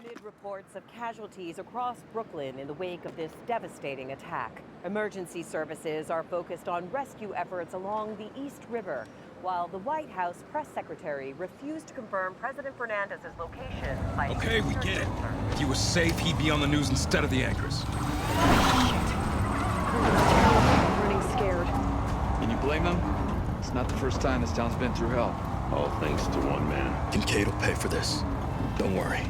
Amid reports of casualties across Brooklyn in the wake of this devastating attack, emergency services are focused on rescue efforts along the East River, while the White House press secretary refused to confirm President Fernandez's location. Okay, we get it. If he was safe, he'd be on the news instead of the anchors. I'm running scared. Can you blame him? It's not the first time this town's been through hell. All thanks to one man. Kincaid will pay for this. Don't worry.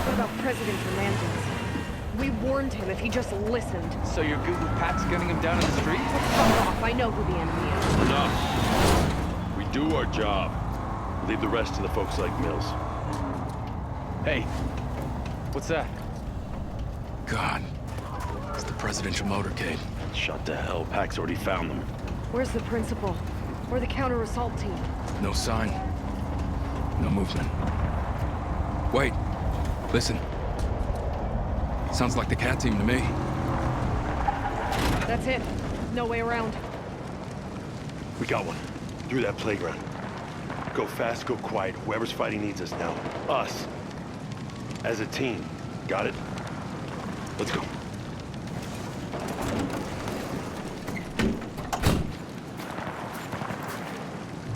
What about President Fernandez? We warned him if he just listened. So you're good with Pat's gunning him down in the street? Fuck off, I know who the enemy is. Enough. We do our job. Leave the rest to the folks like Mills. Hey, what's that? God. It's the presidential motorcade. Shut to hell. Pack's already found them. Where's the principal? Or the counter-assault team? No sign. No movement. Wait. Listen. Sounds like the cat team to me. That's it. No way around. We got one. Through that playground. Go fast, go quiet. Whoever's fighting needs us now. Us. As a team. Got it? Let's go.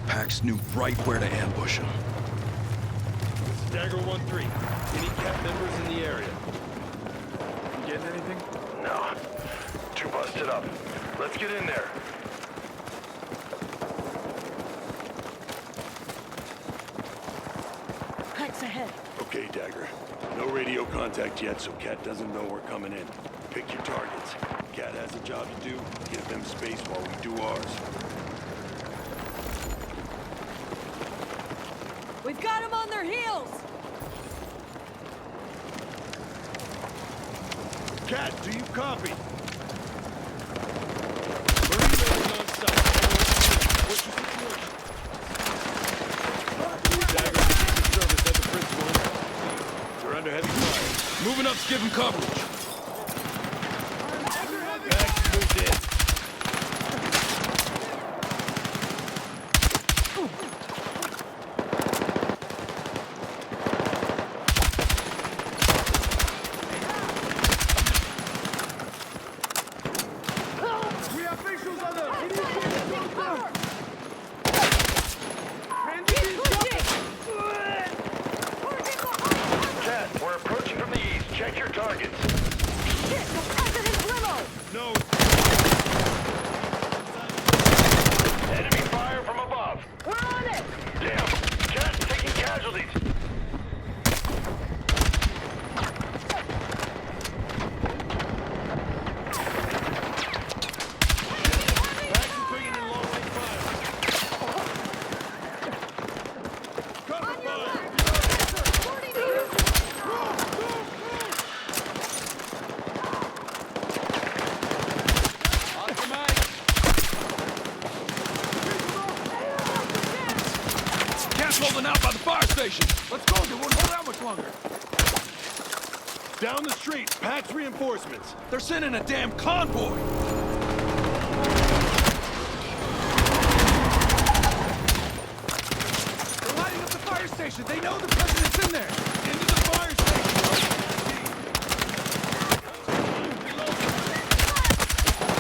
Pax knew right where to ambush him. Dagger 1-3. Any cat members in the area? You getting anything? No. Too busted up. Let's get in there. Pack's ahead. Okay, Dagger. No radio contact yet, so Cat doesn't know we're coming in. Pick your targets. Cat has a job to do. Give them space while we do ours. We've got them on their heels! Cat, do you copy? Marine Raiders on site. What's your situation? Dagger, service at the principal. We're under heavy fire. Moving up, give him coverage. Pax moved in. Cat, we're approaching from the east. Check your targets. Shit, the president's limo! No. Enemy fire from above. We're on it! Damn! Cat's taking casualties. Pax is bringing in long-range fire. Cover fire! 40 meters! Cat's holding out by the fire station. Let's go, they won't hold out much longer. Down the street, Pax reinforcements. They're sending a damn convoy. They're lighting up the fire station. They know the president's in there. Into the fire station.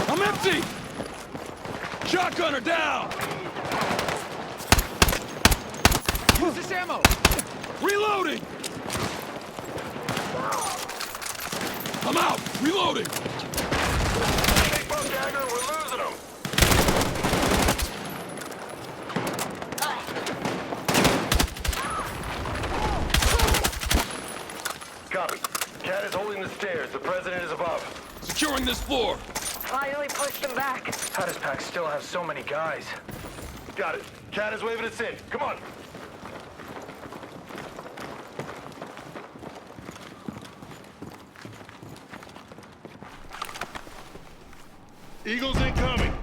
I'm empty. Shotgunner down. Use this ammo. Reloading. I'm out. Reloading. Big Bug Dagger, we're losing them. Copy. Cat is holding the stairs. The president is above. Securing this floor. Finally pushed them back. How does Pack still have so many guys? Got it. Cat is waving us in. Come on. Eagles incoming.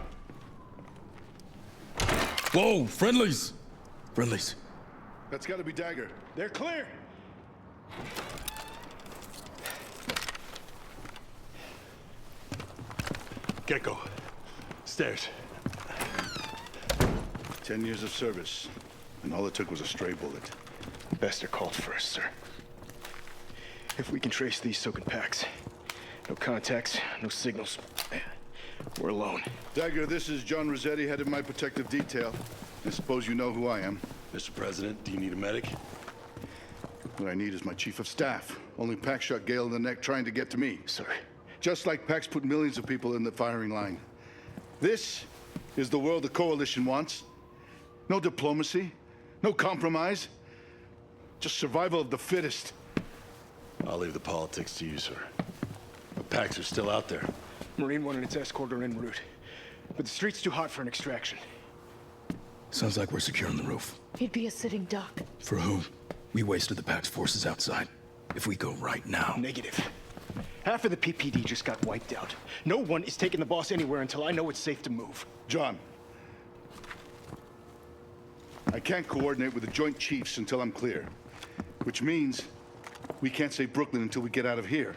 Whoa, friendlies. Friendlies. That's gotta be Dagger. They're clear! Gecko. Stairs. 10 years of service, and all it took was a stray bullet. Bester called first, sir. If we can trace these Sokan packs, no contacts, no signals, we're alone. Dagger, this is John Rossetti, head of my protective detail. I suppose you know who I am. Mr. President, do you need a medic? What I need is my chief of staff. Only Pax shot Gale in the neck trying to get to me. Sir. Just like Pax put millions of people in the firing line. This is the world the Coalition wants. No diplomacy, no compromise. Just survival of the fittest. I'll leave the politics to you, sir. The Pax are still out there. Marine 1 and its escort are en route. But the street's too hot for an extraction. Sounds like we're securing the roof. He'd be a sitting duck. For who? We wasted the Pax forces outside. If we go right now... Negative. Half of the PPD just got wiped out. No one is taking the boss anywhere until I know it's safe to move. John. I can't coordinate with the Joint Chiefs until I'm clear. Which means we can't save Brooklyn until we get out of here.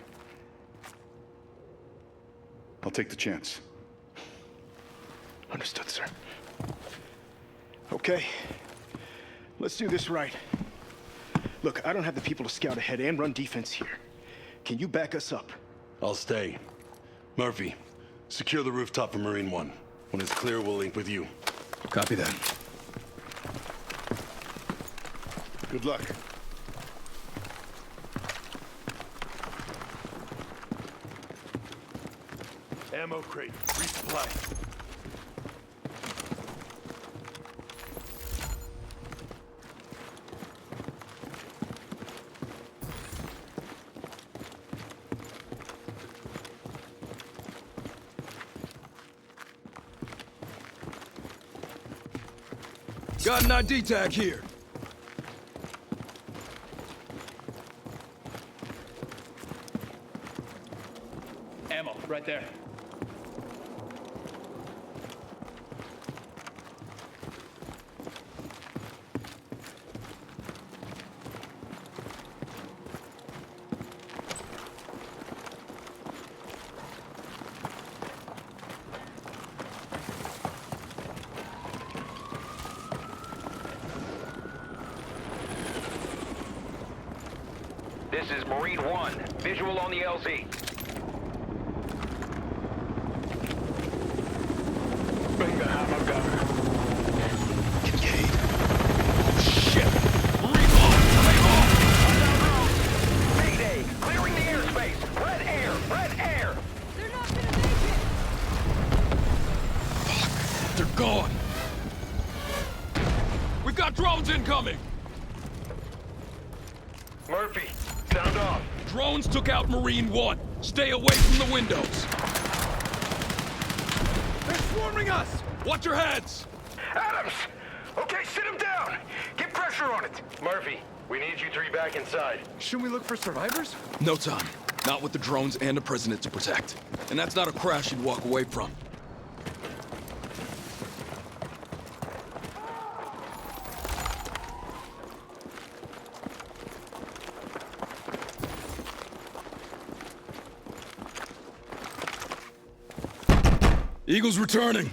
I'll take the chance. Understood, sir. Okay. Let's do this right. Look, I don't have the people to scout ahead and run defense here. Can you back us up? I'll stay. Murphy, secure the rooftop for Marine 1. When it's clear, we'll link with you. Copy that. Good luck. Ammo crate, resupply. Got an ID tag here. Ammo, right there. This is Marine 1. Visual on the LZ. Bring the hammer gun. Kincaid. Oh, shit! Reload! Mayday! Clearing the airspace! Red air! Red air! They're not gonna make it! They're gone! We've got drones incoming! Murphy, sound off. Drones took out Marine 1. Stay away from the windows. They're swarming us! Watch your heads! Adams! Okay, sit him down. Get pressure on it. Murphy, we need you three back inside. Shouldn't we look for survivors? No time. Not with the drones and the president to protect. And that's not a crash you'd walk away from. Eagle's returning.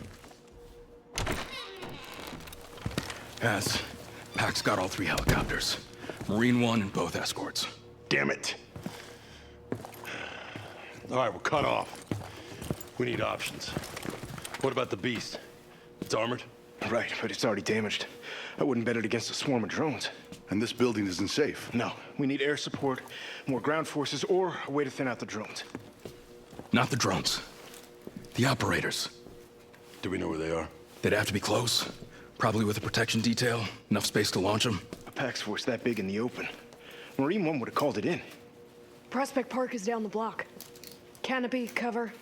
Pax got all 3 helicopters. Marine 1 and both escorts. Damn it. All right, we're cut off. We need options. What about the Beast? It's armored? Right, but it's already damaged. I wouldn't bet it against a swarm of drones. And this building isn't safe. No, we need air support, more ground forces, or a way to thin out the drones. Not the drones. The operators. Do we know where they are? They'd have to be close. Probably with a protection detail. Enough space to launch them. A Pax force that big in the open. Marine 1 would have called it in. Prospect Park is down the block. Canopy, cover.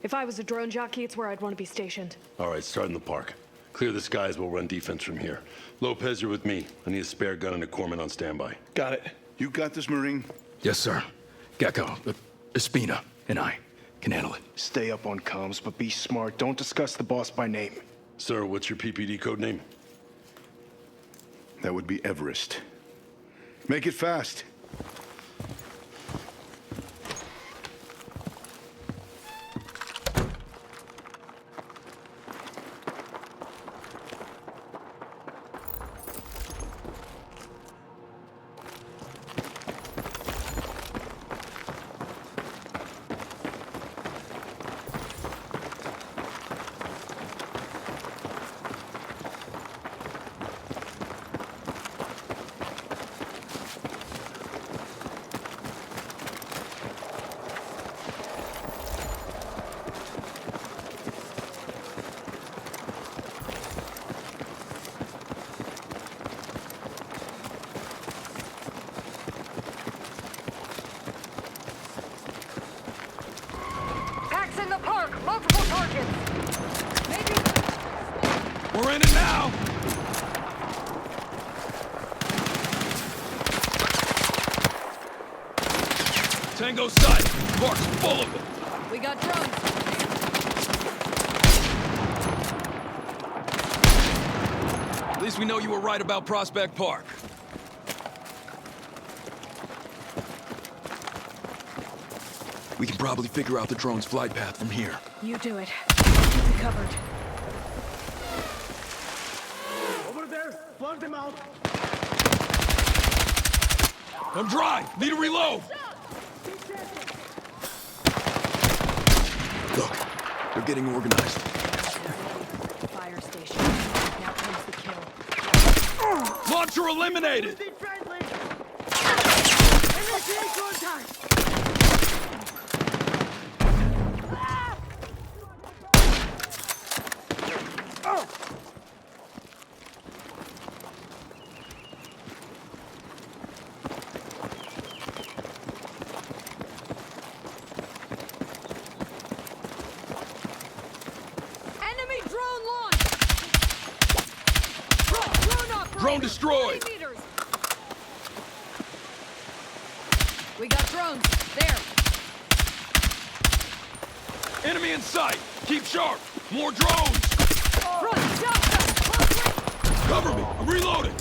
If I was a drone jockey, it's where I'd want to be stationed. All right, start in the park. Clear the skies, we'll run defense from here. Lopez, you're with me. I need a spare gun and a corpsman on standby. Got it. You got this, Marine? Yes, sir. Gecko, Espina, and I can handle it. Stay up on comms, but be smart. Don't discuss the boss by name. Sir, what's your PPD code name? That would be Everest. Make it fast. targets. Maybe. We're in it now! Tango sight! Park's full of them! We got drones. At least we know you were right about Prospect Park. We can probably figure out the drone's flight path from here. You do it. Keep it covered. Over there! Plug them out! I'm dry! Need a reload! Look, they're getting organized. Fire station. Now comes the kill. Launcher eliminated! Enemy drone launch! Drone operator! Drone destroyed! 20 meters. We got drones. There. Enemy in sight! Keep sharp! More drones! Front, shotgun! Cover me! I'm reloading!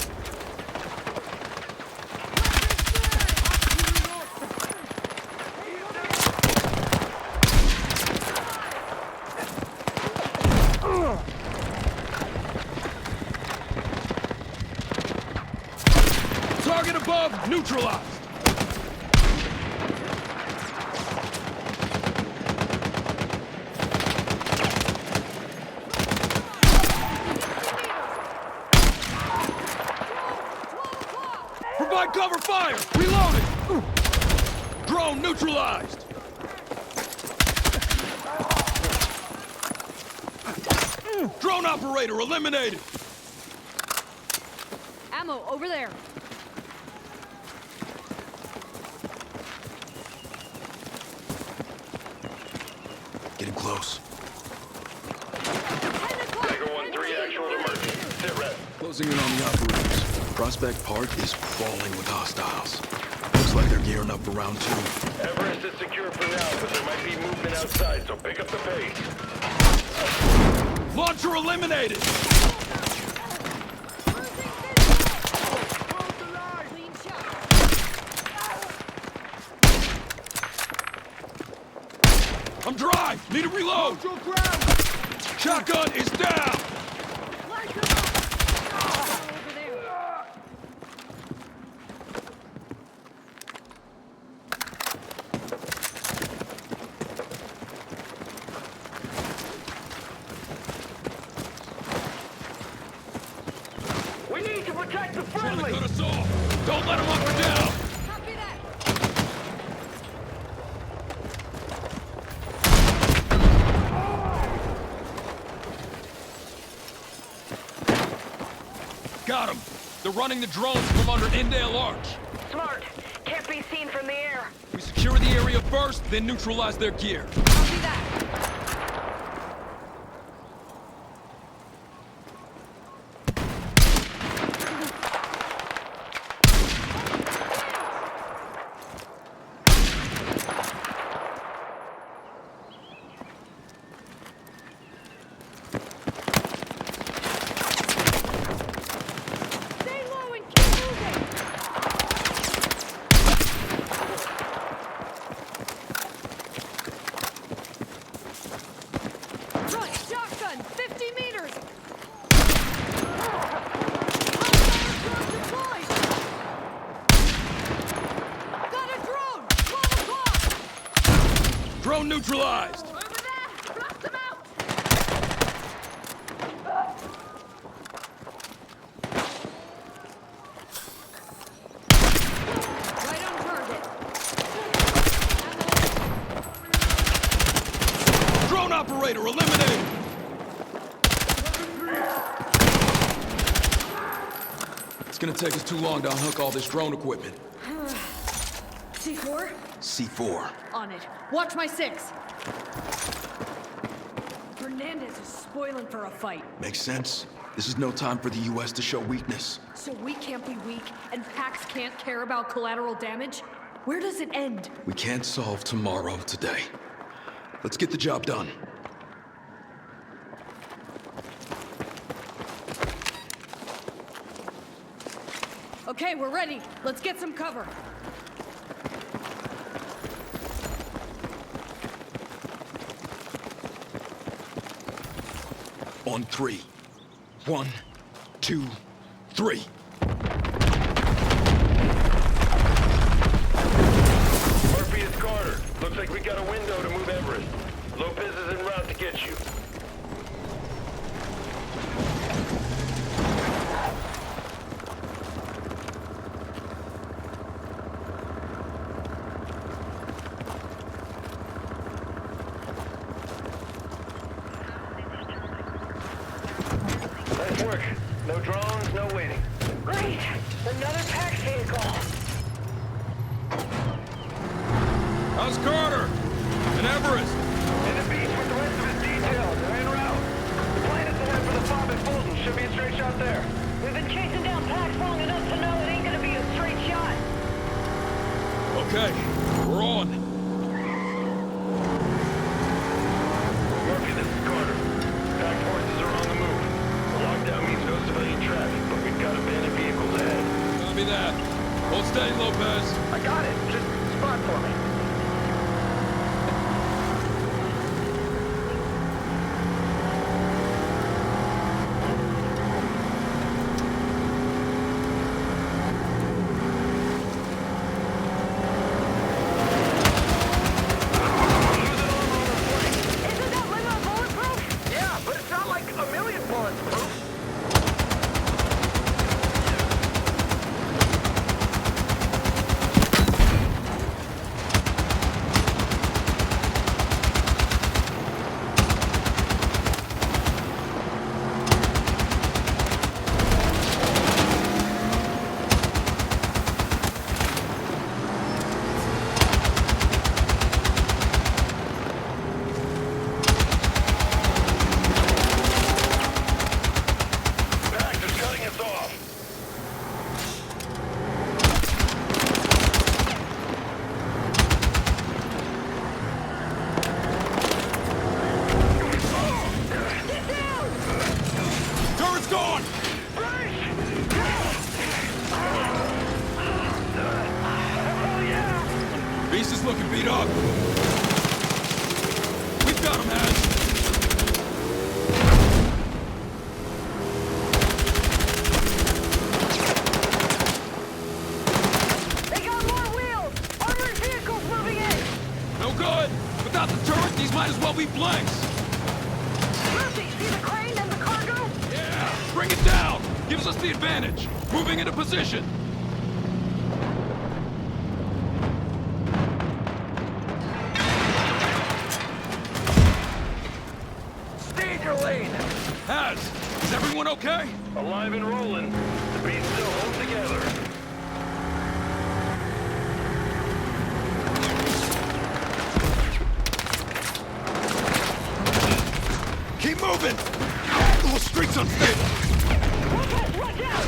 Target above, neutralized! Provide cover fire! Reloading! Drone neutralized! Drone operator eliminated! Ammo over there. Getting close. Tango 1-3, actual emergency. Sit rep. Closing in on the operators. Prospect Park is crawling with hostiles. Looks like they're gearing up for round 2. Everest is secure for now, but there might be movement outside, so pick up the pace. Launcher eliminated! Clean shot. I'm dry! Need a reload! Shotgun is down! Over there. We need to protect the Trying to friendly! cut us off! Don't let them up or down! Copy that. Got them! They're running the drones from under Indale Arch. Smart. Can't be seen from the air. We secure the area first, then neutralize their gear. Copy that. Stay low and keep moving. Front, shotgun, 50 meters. Hostile drone deployed. Got a drone. 12 o'clock. Drone neutralized! Over there. Blast them out. Right on target. Drone operator eliminated! It's gonna take us too long to unhook all this drone equipment. C4? C4. On it. Watch my 6. Hernandez is spoiling for a fight. Makes sense. This is no time for the U.S. to show weakness. So we can't be weak, and Pax can't care about collateral damage? Where does it end? We can't solve tomorrow today. Let's get the job done. Okay, we're ready. Let's get some cover. On three. 1, 2, 3. Murphy, it's Carter. Looks like we got a window to move Everest. Lopez is en route to get you. Nice work. No drones, no waiting. Great! Another Pax vehicle! How's Carter? And Everest? In the beach with the rest of his detail. They're en route. The plan is to head for the fob at Fulton. Should be a straight shot there. We've been chasing down Pax long enough to know it ain't gonna be a straight shot. Okay, we're on. Murphy, this is Carter. Packed forces are on the move. The lockdown means no civilian traffic, but we've got abandoned vehicles ahead. Copy that. Hold steady, Lopez. I got it. Just spot for me. Isn't that limo bulletproof? Yeah, but it's not like a million bullets, proof. Pax is cutting us off. Turret's gone! Beast is looking beat up. We've got him, Haz. They got more wheels! Armored vehicles moving in! No good. Without the turret, these might as well be blanks. Murphy, see the crane and the cargo? Yeah, bring it down. Gives us the advantage. Moving into position. Stay in your lane. Haz, is everyone okay? Alive and rolling. The beast still holds together. Keep moving! The street's unstable! Lopez, watch out!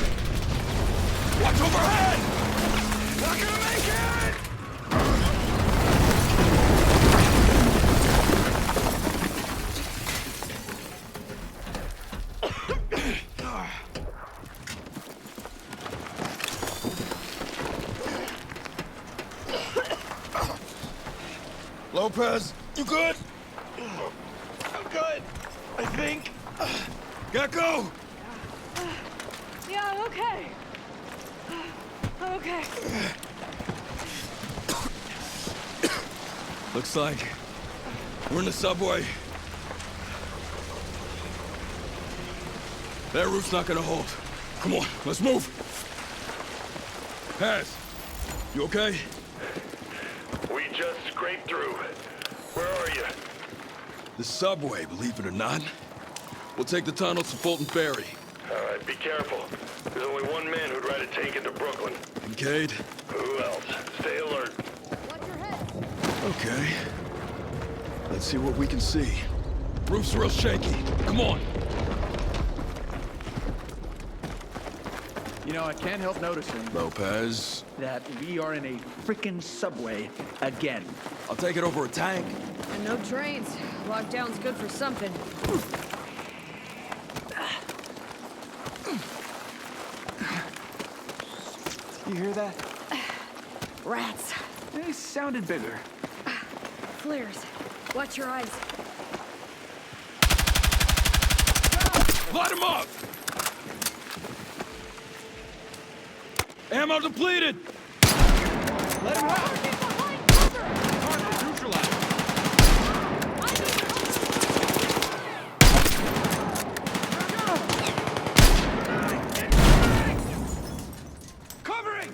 Watch overhead! Not gonna make it! Lopez, you good? I'm good. I think. Gotta go! Yeah, I'm okay. I'm okay. Looks like we're in the subway. That route's not gonna hold. Come on, let's move. Haz, you okay? We just scraped through. Where are you? The subway, believe it or not. We'll take the tunnels to Fulton Ferry. All right, be careful. There's only one man who'd ride a tank into Brooklyn. Kincaid? Who else? Stay alert. Watch your head. Okay. Let's see what we can see. Roof's real shaky. Come on. You know, I can't help noticing Lopez. that we are in a frickin' subway again. I'll take it over a tank. And no trains. Lockdown's good for something. You hear that? Rats. They sounded bigger. Flares. Watch your eyes. Light him up! Ammo depleted! Let him out! Target neutralized. Covering!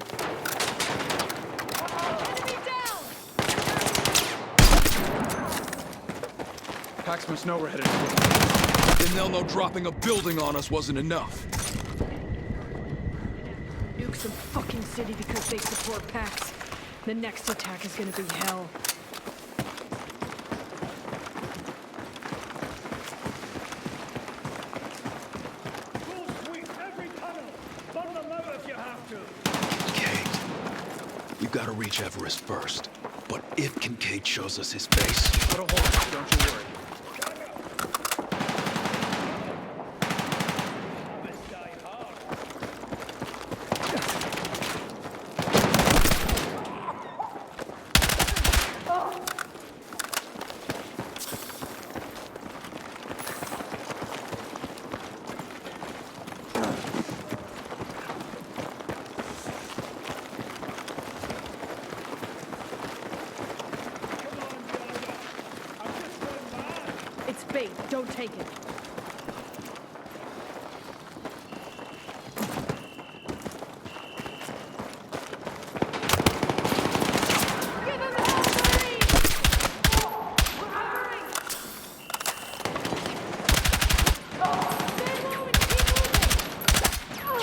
Enemy down! Pax must know we're headed. Then they'll know dropping a building on us wasn't enough. Nuke some fucking city because they support PAX. The next attack is gonna be hell. Kincaid. We've got to reach Everest first. But if Kincaid shows us his face... Put a hold on it, don't you worry. It's bait. Don't take it.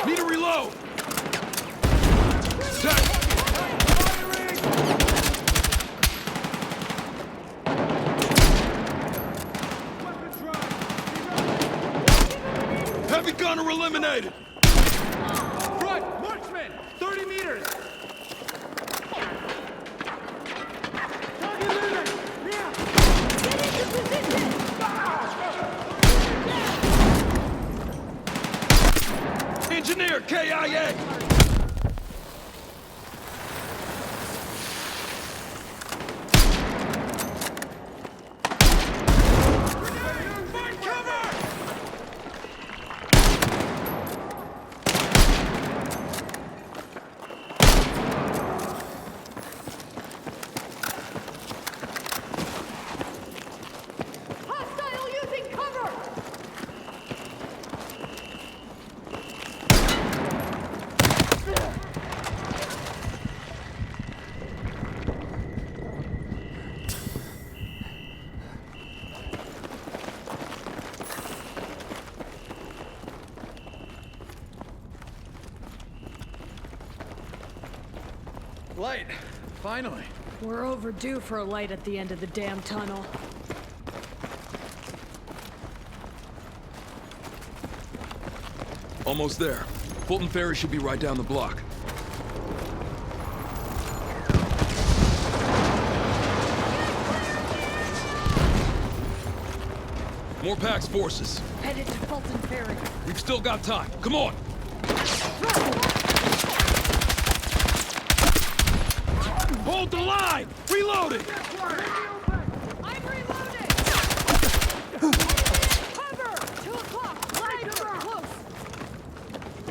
Need to reload! Heavy gunner eliminated! Front! Marksman! 30 meters! Engineer, KIA! Hostile using cover! Light! Finally. We're overdue for a light at the end of the damn tunnel. Almost there. Fulton Ferry should be right down the block. More PAX forces. Headed to Fulton Ferry. We've still got time. Come on! Hold the line! Reloading! I'm reloading! Cover! 2 o'clock! Lights are close!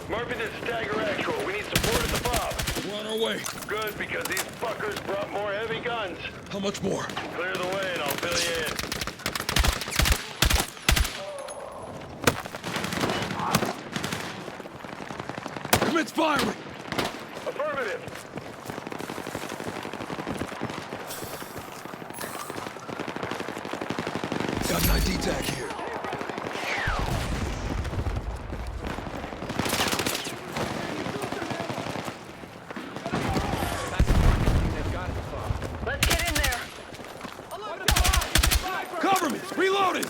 Murphy, this is Stagger Actual. We need support at the fob. We're on our way. Good, because these fuckers brought more heavy guns. How much more? Clear the way and I'll fill you in. Commence firing! Affirmative. Got an ID tag here. Let's get in there. Cover me! Reloading!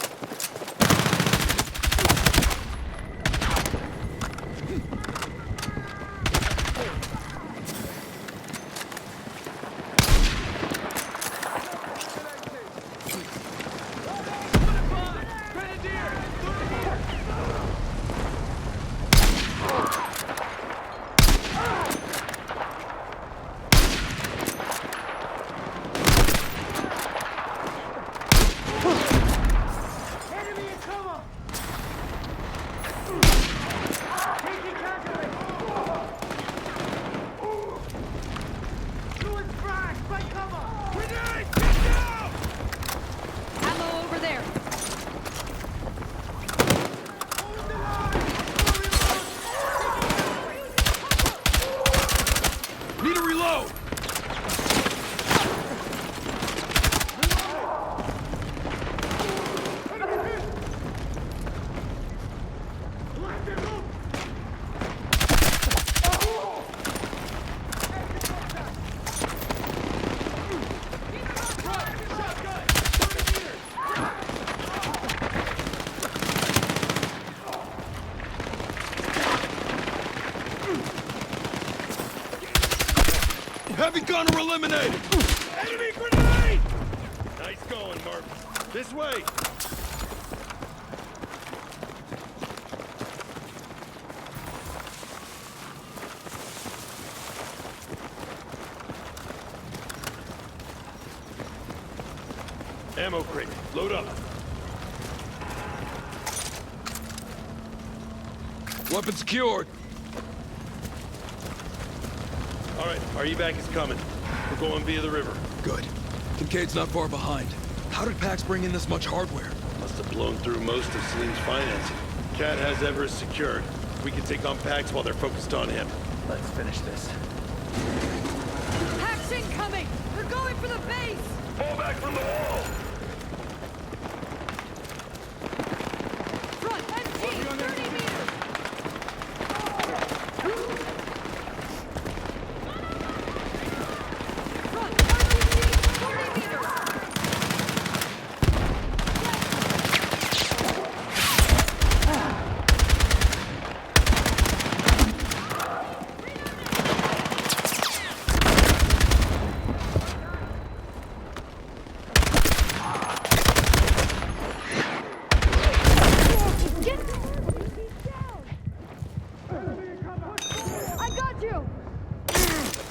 Heavy gunner eliminated! Enemy grenade! Nice going, Murph. This way. Ammo crate. Load up. Weapon secured. All right, our evac is coming. We're going via the river. Good. Kincaid's not far behind. How did Pax bring in this much hardware? Must have blown through most of Salim's financing. Cat has Everest secured. We can take on Pax while they're focused on him. Let's finish this. Pax incoming! We're going for the base! Fall back from the wall! Front, MT, 30 meters! Front, RPG, 40 meters! I got you!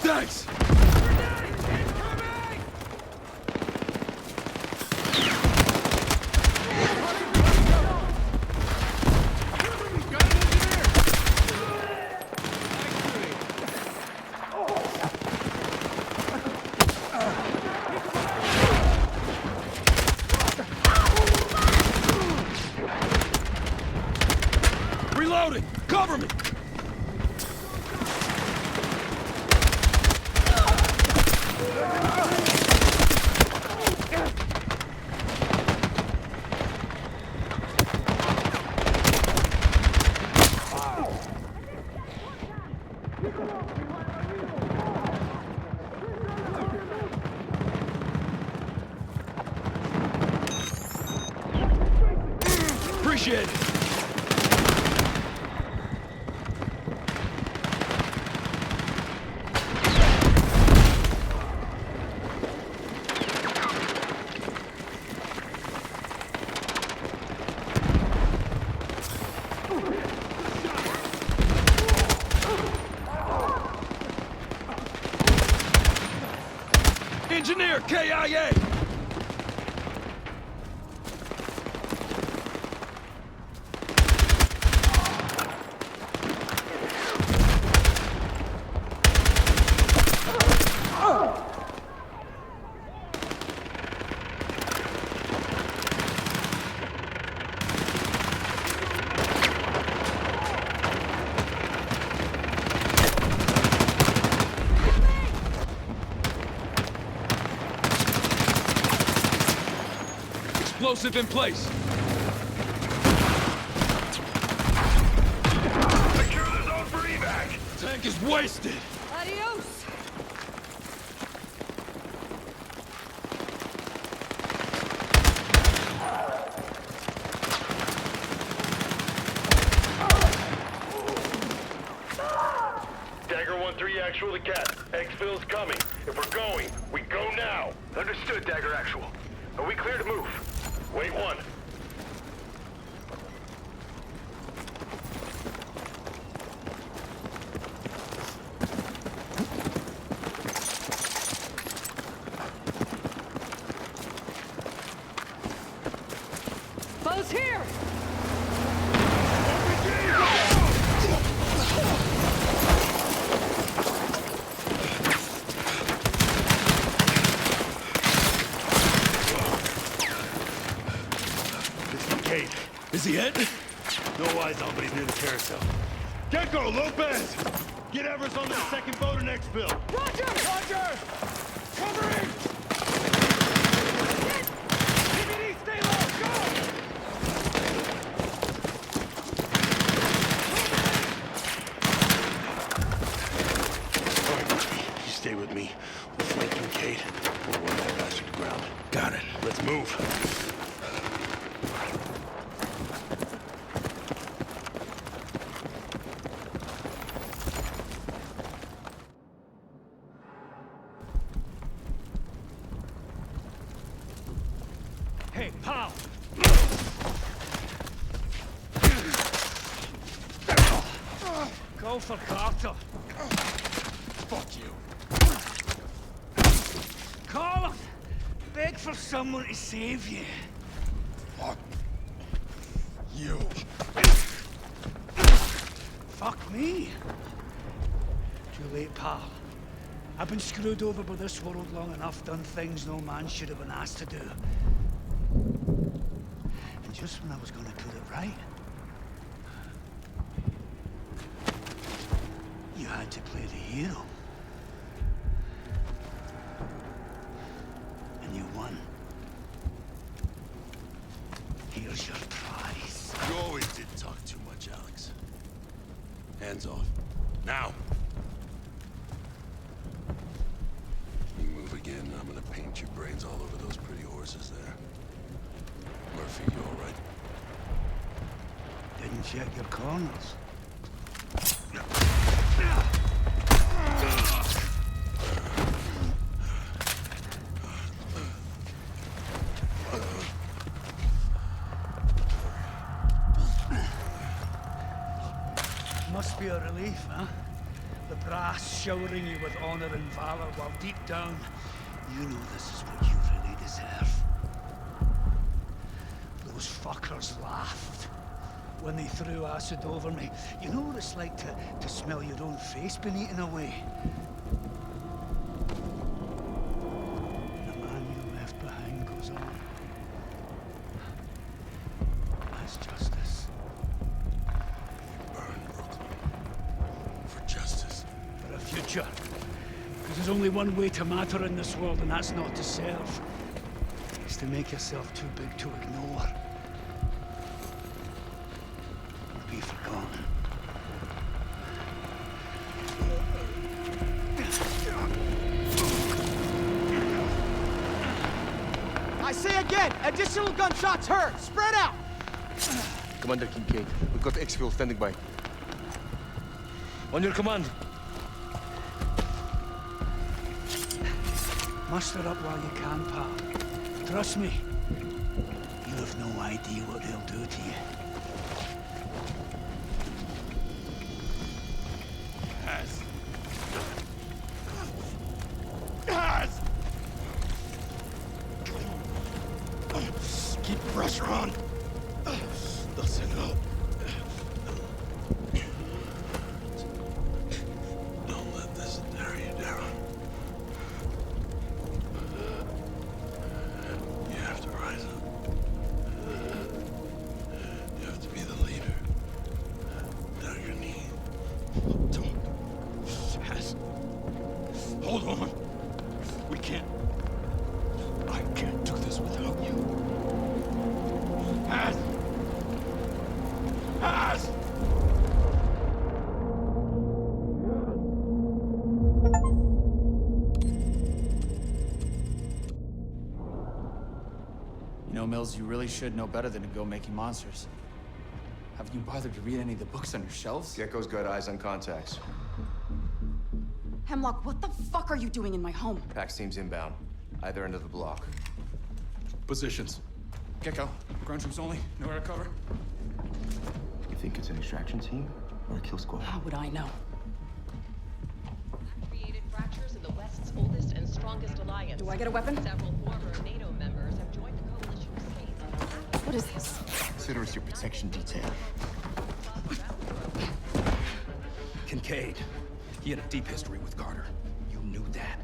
Thanks! Reloading! Cover me! Appreciate it! Engineer, KIA! Explosive in place. Secure the zone for evac! Tank is wasted. Adios! Dagger 1-3 actual to Cat. Exfil's coming. If we're going, we go now. Understood, Dagger actual. Are we clear to move? Wait one. Foe's here! Is he hit? No eyes on, but he's near the carousel. Gecko, Lopez! Get Everest on the second boat in exfil. Roger! Roger! Covering! DVD, stay low, go! All right, Murphy, you stay with me. We'll flank Kincaid. We'll run that bastard to ground. Got it. Let's move. all for Carter. Fuck you. Call him! Beg for someone to save you. Fuck you. Fuck me. Too late, pal. I've been screwed over by this world long enough, done things no man should have been asked to do. And just when I was gonna put it right, you had to play the hero. And you won. Here's your prize. You always did talk too much, Alex. Hands off. Now! You move again, and I'm gonna paint your brains all over those pretty horses there. Murphy, you all right? Didn't check your corners. Must be a relief, huh? The brass showering you with honor and valor, while deep down, you know this is what you really deserve. Those fuckers laughed when they threw acid over me. You know what it's like to smell your own face being eaten away? And the man you left behind goes on. That's justice. Burn Brooklyn. For justice. For a future. Because there's only one way to matter in this world, and that's not to serve. It's to make yourself too big to ignore. Or be forgotten. I say again, additional gunshots heard. Spread out. Commander Kincaid, we've got exfil standing by. On your command. Muster up while you can, pal. Trust me, you have no idea what they'll do to you. Yes. Yes. Keep pressure on. Listen up. Don't let this tear you down. You have to rise up. You have to be the leader. Down your knee. Don't. Yes. Hold on. We can't. I can't do this without you. Yes. Yes. You know, Mills, you really should know better than to go making monsters. Haven't you bothered to read any of the books on your shelves? Gecko's got eyes on contacts. Hemlock, what the fuck are you doing in my home? PAX team's inbound. Either end of the block. Positions. Gecko, ground troops only. Nowhere to cover. You think it's an extraction team or a kill squad? How would I know? Created fractures in the West's oldest and strongest alliance. Do I get a weapon? Several former NATO members have joined the coalition states. What is this? Consider us your protection detail. Kincaid. He had a deep history with Carter. You knew that.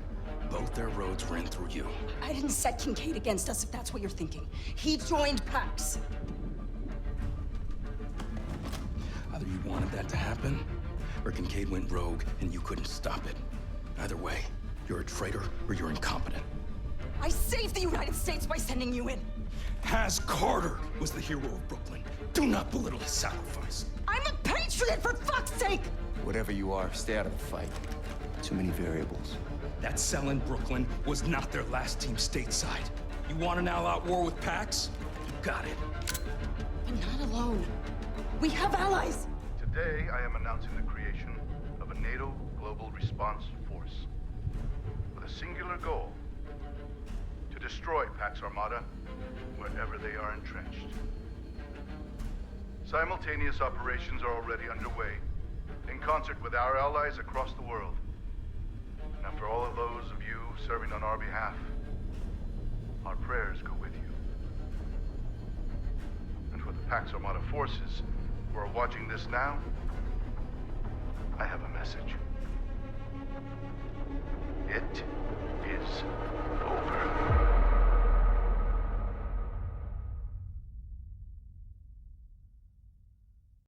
Both their roads ran through you. I didn't set Kincaid against us, if that's what you're thinking. He joined PAX. Either you wanted that to happen, or Kincaid went rogue and you couldn't stop it. Either way, you're a traitor or you're incompetent. I saved the United States by sending you in. Has Carter was the hero of Brooklyn. Do not belittle his sacrifice. I'm a patriot, for fuck's sake! Whatever you are, stay out of the fight. Too many variables. That cell in Brooklyn was not their last team stateside. You want an all-out war with PAX? You got it. But not alone. We have allies. Today, I am announcing the creation of a NATO Global Response Force with a singular goal: to destroy PAX Armada wherever they are entrenched. Simultaneous operations are already underway, in concert with our allies across the world. And for all of those of you serving on our behalf, our prayers go with you. And for the Pax Armada forces who are watching this now, I have a message. It is